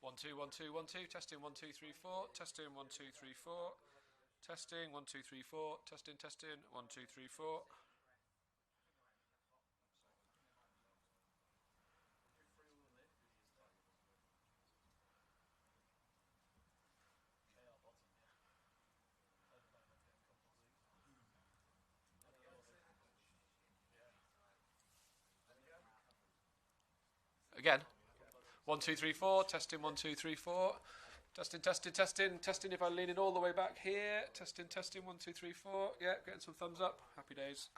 1 2 1 2 1 2. Testing 1 2 3 4. Testing 1 2 3 4. Testing 1 2 3 4. Testing 1 2 3 4. Again. 1 2 3 4. Testing 1 2 3 4. Testing. Testing if I'm leaning all the way back here. Testing 1 2 3 4. Yeah, getting some thumbs up. Happy days.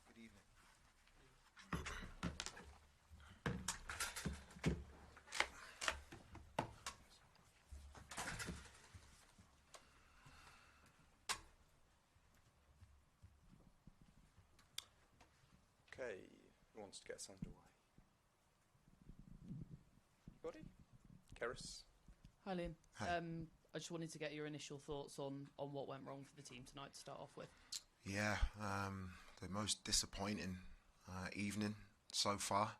Good evening. Okay, who wants to get us underway? Anybody? Keris? Hi, Liam. Hi. I just wanted to get your initial thoughts on what went wrong for the team tonight to start off with. Yeah, the most disappointing evening so far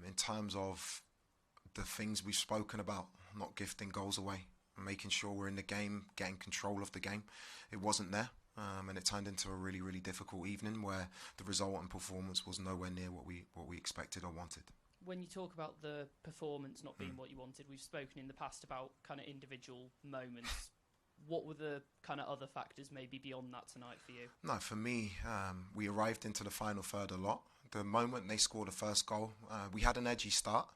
in terms of the things we've spoken about, not gifting goals away, making sure we're in the game, getting control of the game. It wasn't there, and it turned into a really, really difficult evening where the result and performance was nowhere near what we expected or wanted. When you talk about the performance not being what you wanted, we've spoken in the past about kind of individual moments. What were the kind of other factors maybe beyond that tonight for you? No, for me, we arrived into the final third a lot. The moment they scored the first goal, we had an edgy start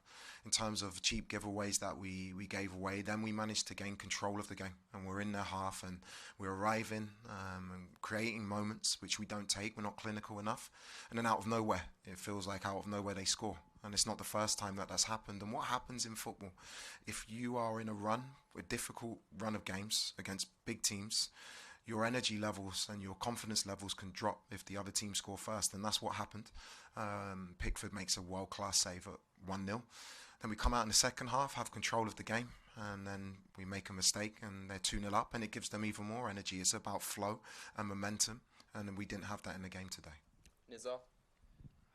in terms of cheap giveaways that we gave away. Then we managed to gain control of the game, and we're in their half, and we're arriving and creating moments which we don't take. We're not clinical enough, and then out of nowhere, it feels like out of nowhere they score. And it's not the first time that that's happened. And what happens in football, if you are in a difficult run of games against big teams, your energy levels and your confidence levels can drop if the other team score first. And that's what happened. Pickford makes a world-class save at 1-0. Then we come out in the second half, have control of the game, and then we make a mistake and they're 2-0 up, and it gives them even more energy. It's about flow and momentum, and we didn't have that in the game today. Nizar?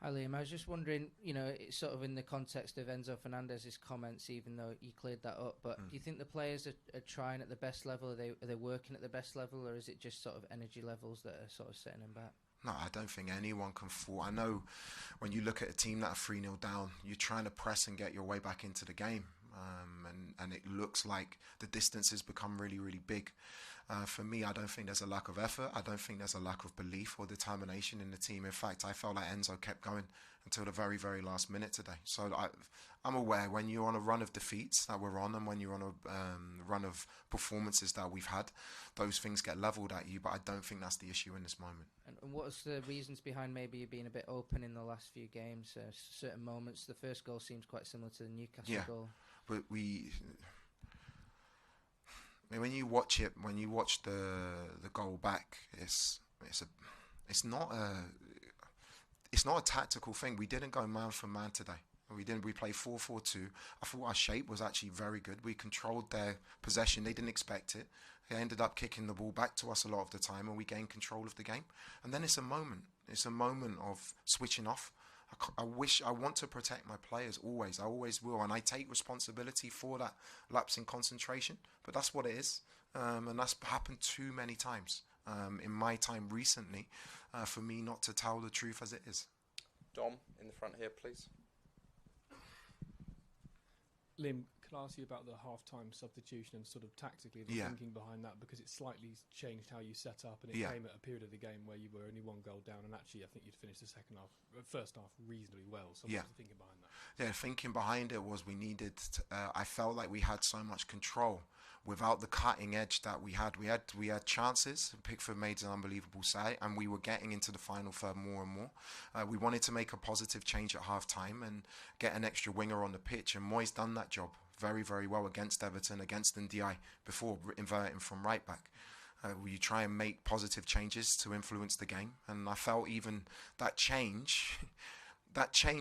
Hi Liam, I was just wondering, it's sort of in the context of Enzo Fernandez's comments, even though you cleared that up, but do you think the players are trying at the best level? Are they working at the best level, or is it just sort of energy levels that are sort of setting them back? No, I don't think anyone can fall. I know when you look at a team that are 3-0 down, you're trying to press and get your way back into the game. And it looks like the distance has become really, really big. For me, I don't think there's a lack of effort. I don't think there's a lack of belief or determination in the team. In fact, I felt like Enzo kept going until the very, very last minute today. So I'm aware when you're on a run of defeats that we're on, and when you're on a run of performances that we've had, those things get levelled at you, but I don't think that's the issue in this moment. And what's the reasons behind maybe you being a bit open in the last few games? Certain moments, the first goal seems quite similar to the Newcastle goal. But when you watch the goal back, it's not a tactical thing. We didn't go man for man today. We played 4-4-2. I thought our shape was actually very good. We controlled their possession. They didn't expect it. They ended up kicking the ball back to us a lot of the time, and we gained control of the game. And then it's a moment. It's a moment of switching off. I want to protect my players always. I always will, and I take responsibility for that lapse in concentration. But that's what it is, and that's happened too many times in my time recently for me not to tell the truth as it is. Dom, in the front here, please. Liam, can I ask you about the half-time substitution and sort of tactically the thinking behind that, because it slightly changed how you set up, and it came at a period of the game where you were only one goal down, and actually I think you'd finished the first half reasonably well. So what was the thinking behind that? Yeah, thinking behind it was we needed I felt like we had so much control without the cutting edge that we had. We had chances. Pickford made an unbelievable save, and we were getting into the final third more and more. We wanted to make a positive change at half-time and get an extra winger on the pitch, and Moyes done that job very, very well against Everton, against Ndiaye, before inverting from right back. You try and make positive changes to influence the game, and I felt even that change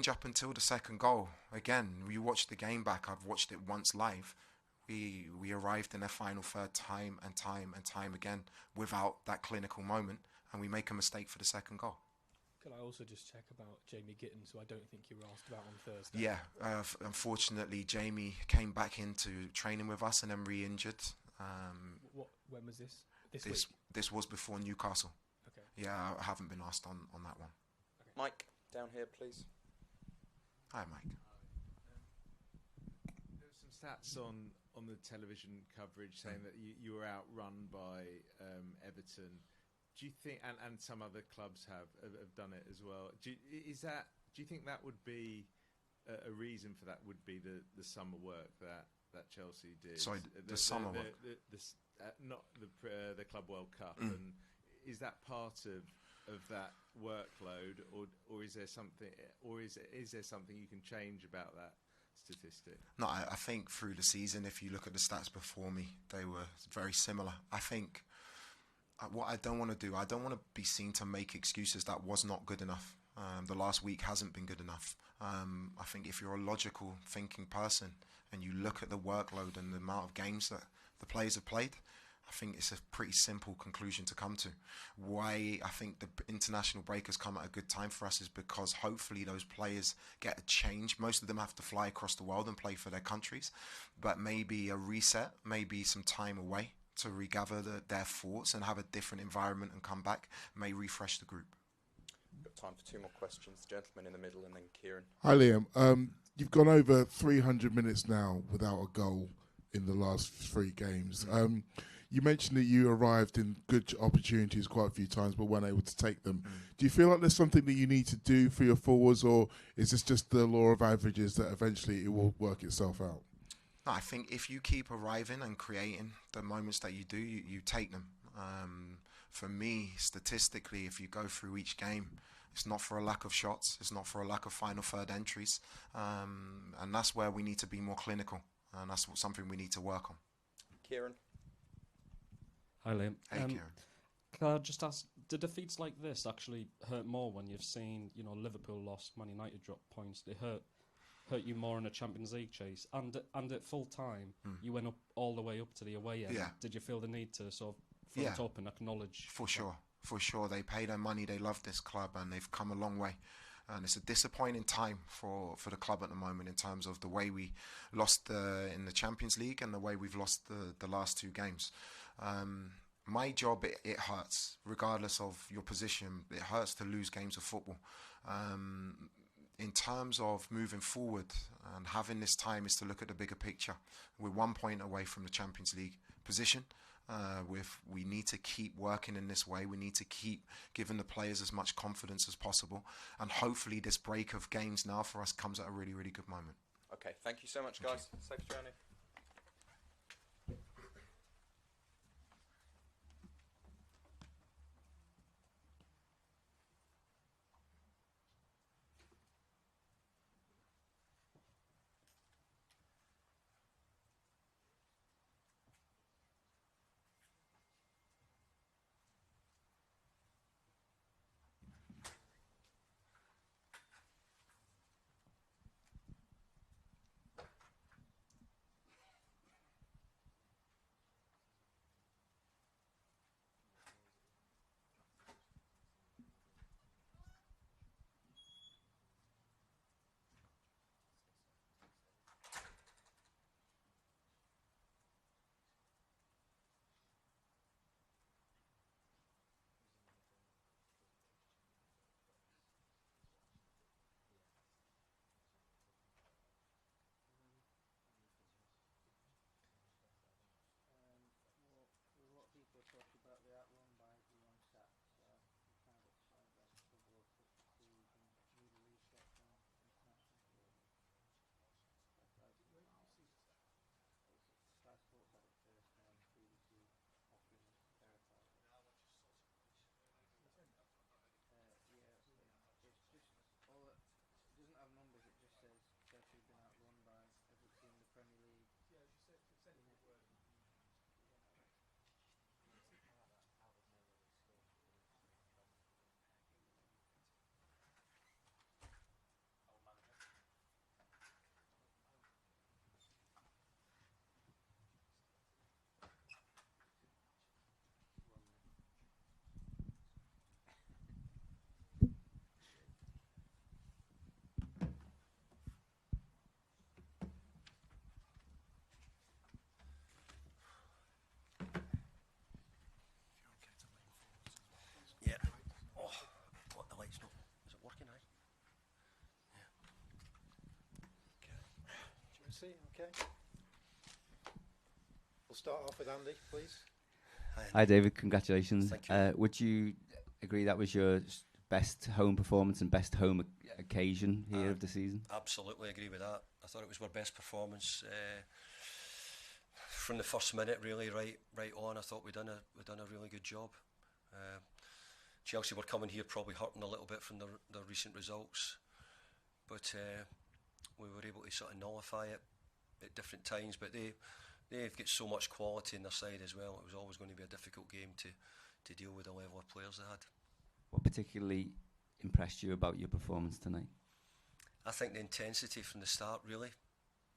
up until the second goal. Again, you watch the game back, I've watched it once live, we arrived in their final third time and time again without that clinical moment, and we make a mistake for the second goal. Could I also just check about Jamie Gittins, who I don't think you were asked about on Thursday? Yeah, unfortunately, Jamie came back into training with us and then re-injured. When was this? This was before Newcastle. Okay. Yeah, I haven't been asked on that one. Okay. Mike, down here, please. Hi, Mike. There were some stats on the television coverage saying that you were outrun by Everton. Do you think, and some other clubs have done it as well? Do you think that would be a reason for that? Would be the summer work that Chelsea did? Sorry, the summer work. Not the Club World Cup. And is that part of that workload, or is there something, is there something you can change about that statistic? No, I think through the season, if you look at the stats before me, they were very similar. I think what I don't want to do, I don't want to be seen to make excuses that was not good enough. The last week hasn't been good enough. I think if you're a logical thinking person and you look at the workload and the amount of games that the players have played, I think it's a pretty simple conclusion to come to. Why I think the international break has come at a good time for us is because hopefully those players get a change. Most of them have to fly across the world and play for their countries, but maybe a reset, maybe some time away to regather their thoughts and have a different environment and come back may refresh the group. Got time for 2 more questions. The gentleman in the middle and then Kieran. Hi Liam. You've gone over 300 minutes now without a goal in the last 3 games. You mentioned that you arrived in good opportunities quite a few times but weren't able to take them. Do you feel like there's something that you need to do for your forwards, or is this just the law of averages that eventually it will work itself out? No, I think if you keep arriving and creating the moments that you do, you take them. For me, statistically, if you go through each game, it's not for a lack of shots, it's not for a lack of final third entries, and that's where we need to be more clinical, and that's something we need to work on. Kieran. Hi Liam. Hey Kieran. Can I just ask, do defeats like this actually hurt more when you've seen, Liverpool lost, Man United drop points? They hurt you more in a Champions League chase, and at full time you went up all the way up to the away end. Yeah. Did you feel the need to sort of front up and acknowledge? For sure. They pay their money, they love this club, and they've come a long way. And it's a disappointing time for the club at the moment in terms of the way we lost in the Champions League and the way we've lost the last 2 games. My job, it hurts, regardless of your position. It hurts to lose games of football. In terms of moving forward and having this time is to look at the bigger picture. We're 1 point away from the Champions League position. We need to keep working in this way. We need to keep giving the players as much confidence as possible. And hopefully this break of games now for us comes at a really, really good moment. Okay, thank you so much, guys. Secretary Annie. Okay. We'll start off with Andy, please. Hi, David. Congratulations. Thank you. Would you agree that was your best home performance and best home occasion here of the season? Absolutely agree with that. I thought it was our best performance from the first minute, really, right on. I thought we done a really good job. Chelsea were coming here probably hurting a little bit from the recent results, but we were able to sort of nullify it at different times. But they've got so much quality in their side as well. It was always going to be a difficult game to deal with the level of players they had. What particularly impressed you about your performance tonight? I think the intensity from the start, really.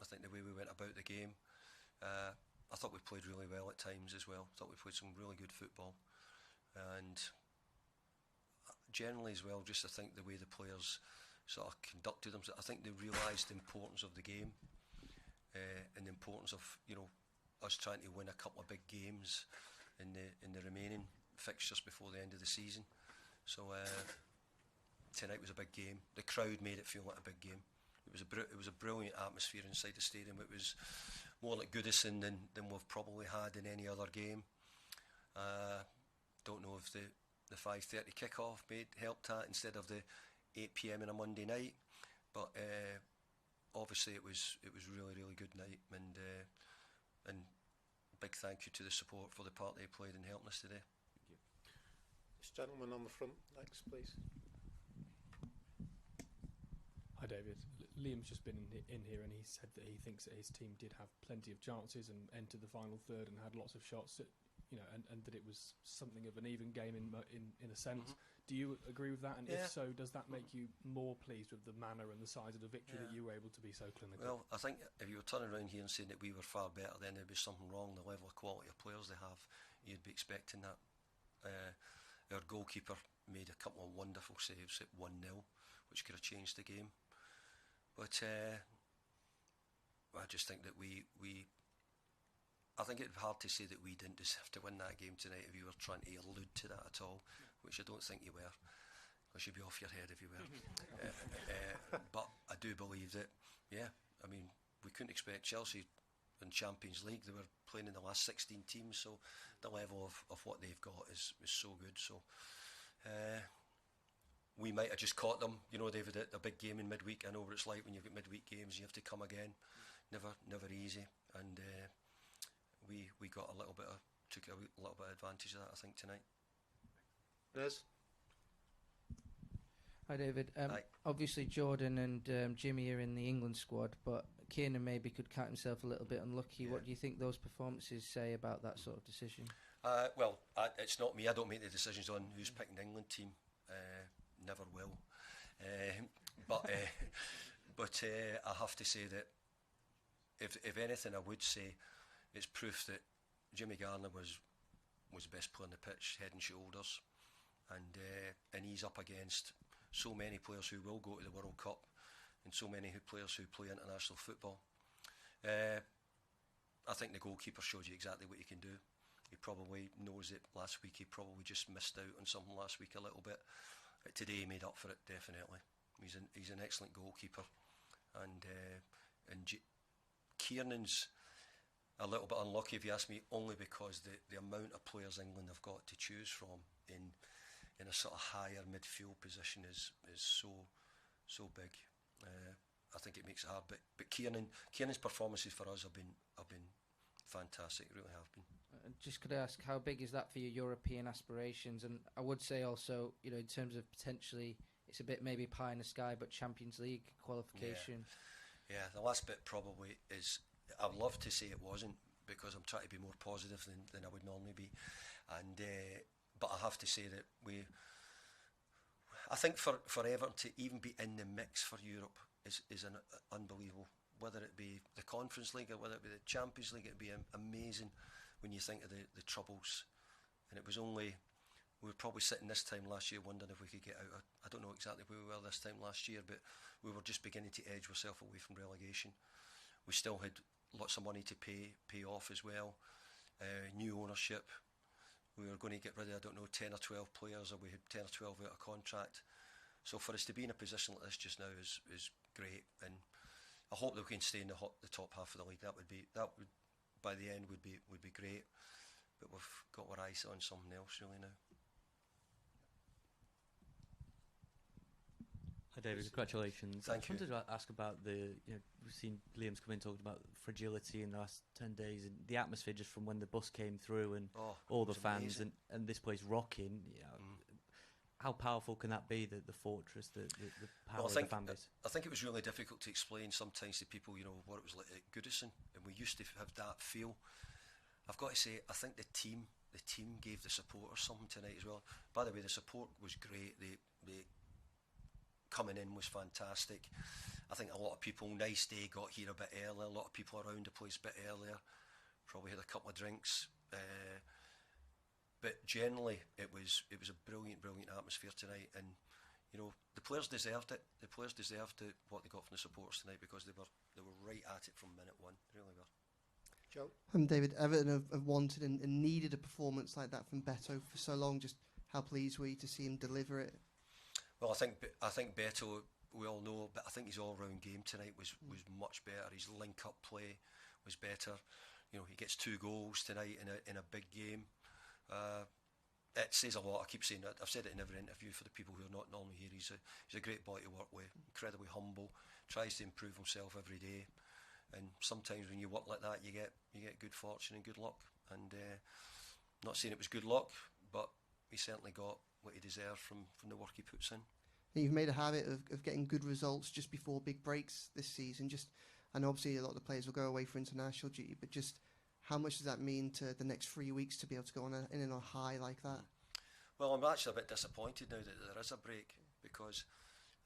I think the way we went about the game. I thought we played really well at times as well. I thought we played some really good football, and generally as well, just I think the way the players sort of conducted themselves, I think they realised the importance of the game, and the importance of, you know, us trying to win a couple of big games in the remaining fixtures before the end of the season. So tonight was a big game. The crowd made it feel like a big game. It was a brilliant atmosphere inside the stadium. It was more like Goodison than we've probably had in any other game. Don't know if the 5:30 kickoff helped that instead of the 8 PM on a Monday night, but obviously it was really good night, and big thank you to the support for the part they played in helping us today. Thank you. This gentleman on the front next, please. Hi David. Liam's just been in here, and he said that he thinks that his team did have plenty of chances and entered the final third and had lots of shots. You know, and that it was something of an even game in a sense. Mm-hmm. Do you agree with that? And if so, does that make you more pleased with the manner and the size of the victory that you were able to be so clinical? Well, I think if you were turning around here and saying that we were far better, then there'd be something wrong. The level of quality of players they have, you'd be expecting that. Our goalkeeper made a couple of wonderful saves at 1-0, which could have changed the game. But I just think that I think it'd be hard to say that we didn't deserve to win that game tonight if you were trying to allude to that at all, which I don't think you were, because you'd be off your head if you were. But I do believe that, I mean, we couldn't expect Chelsea in Champions League. They were playing in the last 16 teams, so the level of what they've got is so good. So we might have just caught them, you know, David, at a big game in midweek. I know what it's like when you've got midweek games, you have to come again. Never easy, and we got took a little bit of advantage of that, I think, tonight. Liz? Hi David. Hi. Obviously Jordan and Jimmy are in the England squad, but Kiernan maybe could count himself a little bit unlucky. What do you think those performances say about that sort of decision? Well, it's not me. I don't make the decisions on who's picking the England team. Never will. But I have to say that if anything, I would say it's proof that Jimmy Garner was the best player on the pitch, head and shoulders, and he's up against so many players who will go to the World Cup, and so many players who play international football. I think the goalkeeper showed you exactly what he can do. He probably knows it. Last week he probably just missed out on something last week a little bit. But today he made up for it, definitely. He's an excellent goalkeeper, and Kiernan's a little bit unlucky, if you ask me, only because the amount of players England have got to choose from in a sort of higher midfield position is so big. I think it makes it hard. But Kiernan's performances for us have been fantastic. Really have been. Just could I ask, how big is that for your European aspirations? And I would say also, you know, in terms of potentially, it's a bit maybe pie in the sky, but Champions League qualification. Yeah, the last bit probably is, I'd love to say it wasn't, because I'm trying to be more positive than I would normally be. And but I have to say that I think for Everton to even be in the mix for Europe is an unbelievable. Whether it be the Conference League or whether it be the Champions League, it'd be amazing when you think of the troubles. And it was only, we were probably sitting this time last year wondering if we could get out. I don't know exactly where we were this time last year, but we were just beginning to edge ourselves away from relegation. We still had lots of money to pay off as well. New ownership. We were going to get rid of, 10 or 12 players, or we had 10 or 12 out of contract. So for us to be in a position like this just now is great, and I hope that we can stay in the top half of the league. That would by the end would be great. But we've got our eyes on something else really now. Hi David, congratulations. Thank you. I wanted to ask about we've seen Liam's come in talking about fragility in the last 10 days, and the atmosphere just from when the bus came through and all the fans and this place rocking. How powerful can that be, the fortress, the power of the fan base? I think it was really difficult to explain sometimes to people, what it was like at Goodison, and we used to have that feel. I've got to say, I think the team gave the supporters something tonight as well. By the way, the support was great. The coming in was fantastic. I think a lot of people, nice day, got here a bit earlier. A lot of people around the place a bit earlier. probably had a couple of drinks. But generally, it was a brilliant atmosphere tonight, and the players deserved it. The players deserved what they got from the supporters tonight, because they were right at it from minute one. They really were. Joe? David, Everton have wanted and needed a performance like that from Beto for so long. Just how pleased were you to see him deliver it? Well, I think Beto, we all know, but I think his all-round game tonight was much better. His link-up play was better. He gets 2 goals tonight in a big game. It says a lot. I keep saying that. I've said it in every interview for the people who are not normally here. He's a great boy to work with, incredibly humble, tries to improve himself every day. And sometimes when you work like that, you get good fortune and good luck. And not saying it was good luck, but he certainly got what he deserved from the work he puts in. And you've made a habit of getting good results just before big breaks this season. I know obviously a lot of the players will go away for international duty, but just how much does that mean to the next 3 weeks to be able to go on a high like that? Well, I'm actually a bit disappointed now that there is a break, because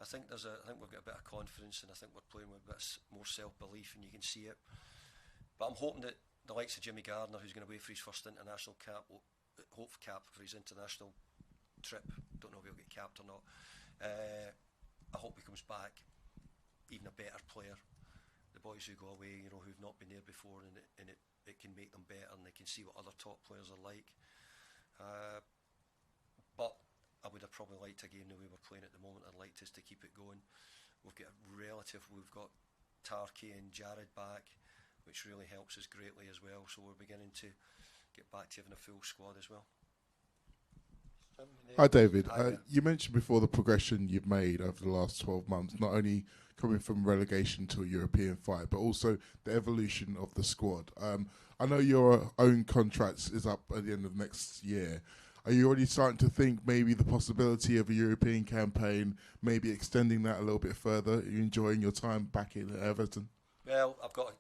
I think we've got a bit of confidence, and I think we're playing with a bit more self-belief, and you can see it. But I'm hoping that the likes of Jimmy Gardner, who's going away for his first international cap, for his international trip, don't know if he'll get capped or not. I hope he comes back even a better player. The boys who go away, who've not been there before, and it can make them better, and they can see what other top players are like. But I would have probably liked a game the way we're playing at the moment. I'd like us to keep it going. We've got Tarky and Jared back, which really helps us greatly as well. So we're beginning to get back to having a full squad as well. Hi David, you mentioned before the progression you've made over the last 12 months, not only coming from relegation to a European fight, but also the evolution of the squad. I know your own contract is up at the end of next year. Are you already starting to think maybe the possibility of a European campaign, maybe extending that a little bit further? Are you enjoying your time back in Everton? Well, I've got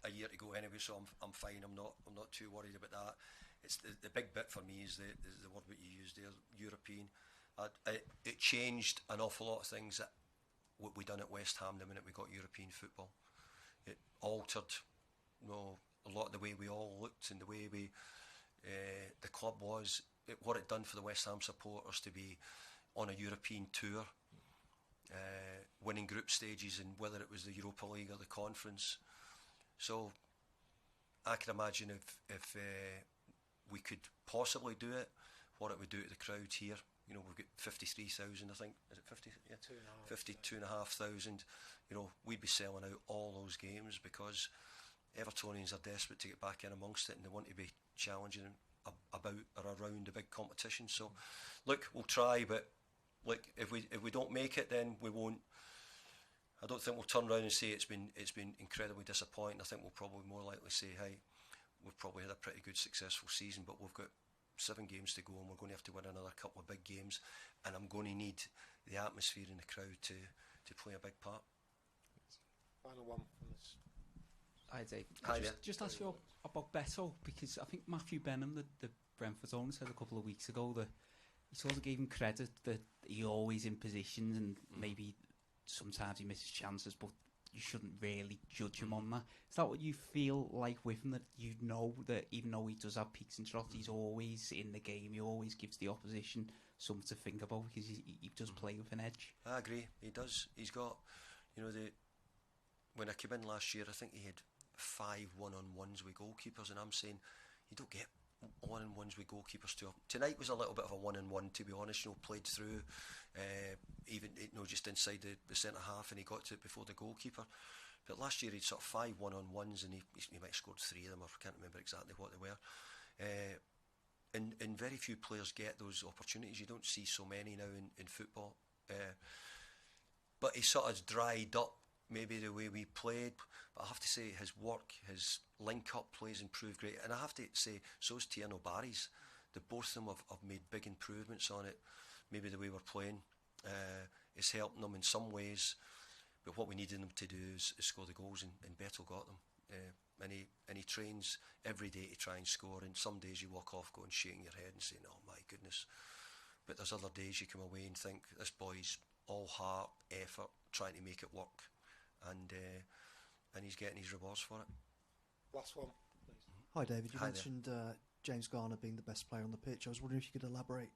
a year to go anyway, so I'm fine. I'm not too worried about that. It's the big bit for me is the word that you used there, European. It changed an awful lot of things that what we done at West Ham the minute we got European football. It altered, a lot of the way we all looked and the way the club was. What it done for the West Ham supporters to be on a European tour, winning group stages, and whether it was the Europa League or the Conference. So I can imagine if we could possibly do it, what it would do to the crowd here. We've got 53,000, I think. Is it 50? Yeah, 52,500. We'd be selling out all those games, because Evertonians are desperate to get back in amongst it, and they want to be challenging about or around the big competition. So, look, we'll try, but look, if we don't make it, then we won't. I don't think we'll turn around and say it's been incredibly disappointing. I think we'll probably more likely say, hey, we've probably had a pretty good successful season, but we've got 7 games to go, and we're going to have to win another couple of big games, and I'm going to need the atmosphere in the crowd to play a big part. Final one from this. Hi Dave. Hi there. Just ask you about Beto, because I think Matthew Benham, the Brentford owner, said a couple of weeks ago that he sort of gave him credit that he's always in positions, and maybe sometimes he misses chances, but you shouldn't really judge him on that. Is that what you feel like with him, that you know that even though he does have peaks and troughs, he's always in the game, he always gives the opposition something to think about, because he does play with an edge? I agree, he does. He's got, when I came in last year, I think he had 5 one-on-ones with goalkeepers, and I'm saying you don't get one-on-ones with goalkeepers too often. Tonight was a little bit of a one-on-one, to be honest. Played through, even just inside the centre half, and he got to it before the goalkeeper. But last year he'd sort of 5 one-on-ones, and he might have scored 3 of them, or I can't remember exactly what they were. And very few players get those opportunities. You don't see so many now in football. But he sort of dried up maybe the way we played, but I have to say his work, his link-up plays improved great, and I have to say so's Tierno Barry's. Both of them have made big improvements on it. Maybe the way we're playing is helping them in some ways, but what we needed them to do is score the goals, and Beto got them. And he trains every day to try and score, and some days you walk off going shaking your head and saying, oh my goodness, but there's other days you come away and think this boy's all heart, effort, trying to make it work, and he's getting his rewards for it. Last one, please. Hi, David. You Hi mentioned James Garner being the best player on the pitch. I was wondering if you could elaborate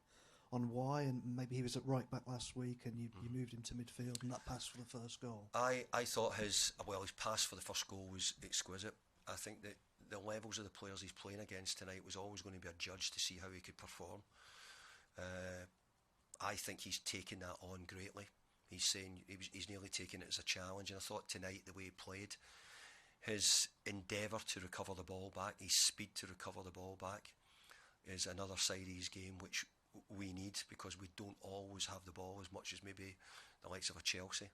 on why, and maybe he was at right back last week and you moved him to midfield and that pass for the first goal. I thought his pass for the first goal was exquisite. I think that the levels of the players he's playing against tonight was always going to be a judge to see how he could perform. I think he's taken that on greatly. He's saying he's nearly taken it as a challenge, and I thought tonight the way he played, his endeavour to recover the ball back, his speed to recover the ball back, is another side of his game which we need, because we don't always have the ball as much as maybe the likes of a Chelsea.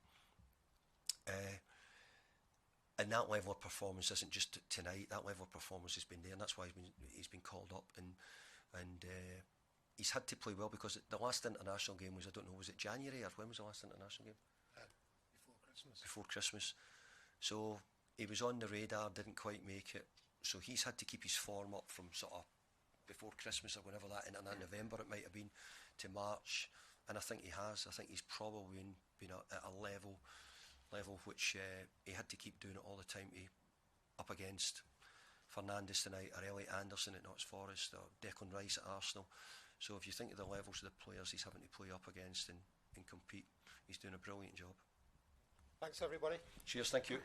And that level of performance isn't just tonight. That level of performance has been there, and that's why he's been called up. And he's had to play well, because the last international game was, I don't know, was it January, or when was the last international game? Before Christmas. Before Christmas. So he was on the radar, didn't quite make it. So he's had to keep his form up from sort of before Christmas, or whenever that, in November it might have been, to March. And I think he has. I think he's probably been at a level which he had to keep doing it all the time, up against Fernandes tonight, or Elliot Anderson at Notts Forest, or Declan Rice at Arsenal. So if you think of the levels of the players he's having to play up against and compete, he's doing a brilliant job. Thanks, everybody. Cheers, thank you.